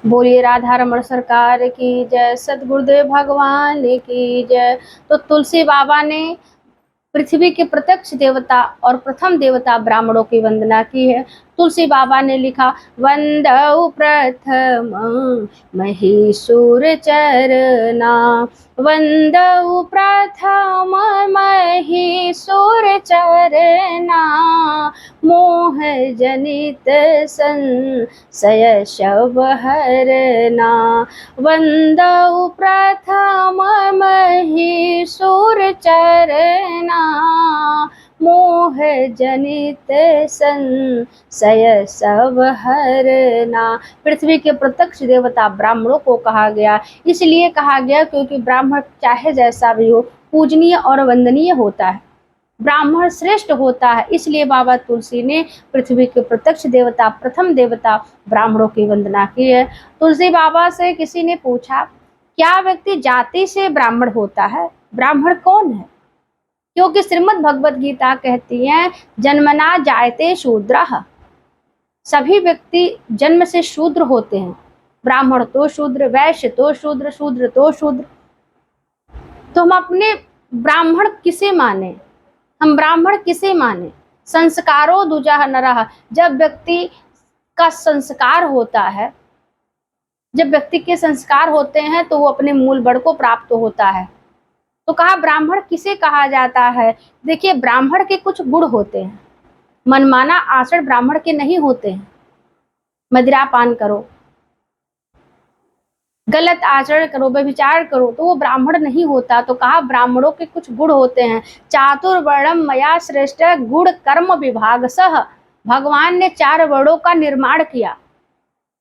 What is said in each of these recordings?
बोलिए राधा रमण सरकार की जय, सतगुरुदेव भगवान की जय। तो तुलसी बाबा ने पृथ्वी के प्रत्यक्ष देवता और प्रथम देवता ब्राह्मणों की वंदना की है। तुलसी बाबा ने लिखा, वंदौ प्रथम महीसुर चरना, वंदौ प्रथम महीसुर चरना, मोह जनित संशय शव हरना, वंदौ प्रथम महीसुर चरना, मोह जनित संशय सब हरना। पृथ्वी के प्रत्यक्ष देवता ब्राह्मणों को कहा गया, इसलिए कहा गया क्योंकि ब्राह्मण चाहे जैसा भी हो पूजनीय और वंदनीय होता है, ब्राह्मण श्रेष्ठ होता है। इसलिए बाबा तुलसी ने पृथ्वी के प्रत्यक्ष देवता प्रथम देवता ब्राह्मणों की वंदना की है। तुलसी बाबा से किसी ने पूछा, क्या व्यक्ति जाति से ब्राह्मण होता है? ब्राह्मण कौन है? क्योंकि श्रीमद् भगवत गीता कहती है, जन्मना जायते शूद्रः, सभी व्यक्ति जन्म से शूद्र होते हैं। ब्राह्मण तो शूद्र, वैश्य तो शूद्र, शूद्र तो शूद्र। तो हम अपने ब्राह्मण किसे माने? हम ब्राह्मण किसे माने? संस्कारो दुजह नरः, जब व्यक्ति का संस्कार होता है, जब व्यक्ति के संस्कार होते हैं तो वो अपने मूल बड़ को प्राप्त होता है। तो कहा ब्राह्मण किसे कहा जाता है? देखिए, ब्राह्मण के कुछ गुण होते हैं। मनमाना आचरण ब्राह्मण के नहीं होते हैं। मदिरापान करो, गलत आचरण करो, व्यभिचार करो, तो वो ब्राह्मण नहीं होता। तो कहा ब्राह्मणों के कुछ गुण होते हैं। चातुर्वर्णम मया श्रेष्ठ गुण कर्म विभाग सह, भगवान ने 4 वर्णों का निर्माण किया,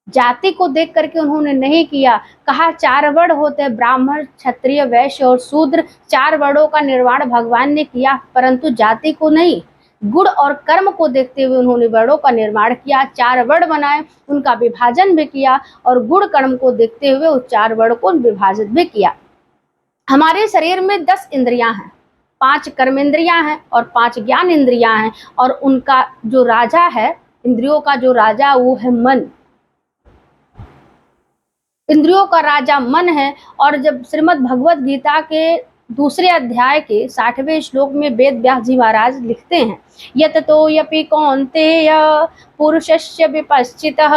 जाति को देख करके उन्होंने नहीं किया। कहा 4 वर्ण होते हैं, ब्राह्मण, क्षत्रिय, वैश्य और शूद्र। 4 वर्णों का निर्माण भगवान ने किया, परंतु जाति को नहीं, गुण और कर्म को देखते हुए उन्होंने वर्णों का निर्माण किया। 4 वर्ण बनाए, उनका विभाजन भी किया, और गुण कर्म को देखते हुए उस 4 वर्ण को विभाजित भी किया। हमारे शरीर में 10 इंद्रियां हैं, 5 कर्म इंद्रियां हैं और 5 ज्ञान इंद्रियां हैं, और उनका जो राजा है, इंद्रियों का जो राजा, वो है मन। इंद्रियों का राजा मन है। और जब श्रीमद् भगवत गीता के दूसरे अध्याय के 60वें श्लोक में वेद व्यास जी महाराज लिखते हैं, यत तो यपि कौन्तेय पुरुषस्य विपश्चितः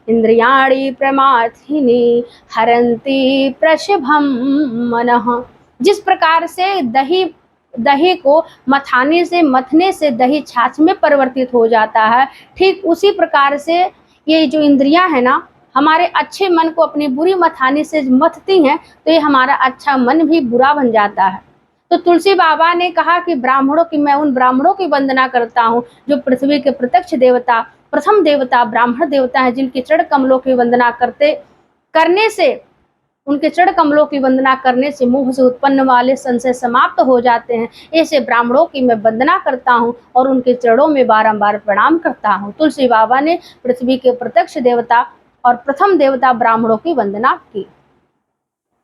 इंद्रियाणि प्रमाथिनी हरन्ति प्रशभम मनः। जिस प्रकार से दही को मथने से दही छाछ में परिवर्तित हो जाता है, ठीक उसी प्रकार से ये जो इंद्रियां है ना, हमारे अच्छे मन को अपनी बुरी मथानी से मथती हैं, तो ये हमारा अच्छा मन भी बुरा बन जाता है। तो तुलसी बाबा ने कहा कि मैं उन ब्राह्मणों की वंदना करता हूँ जो पृथ्वी के प्रत्यक्ष देवता प्रथम देवता ब्राह्मण देवता है, जिनके चरण कमलों की वंदना करने से, उनके चरण कमलों की वंदना करने से मुंह से उत्पन्न वाले संशय समाप्त हो जाते हैं। ऐसे ब्राह्मणों की मैं वंदना करता हूँ और उनके चरणों में बारंबार प्रणाम करता हूँ। तुलसी बाबा ने पृथ्वी के प्रत्यक्ष देवता और प्रथम देवता ब्राह्मणों की वंदना की।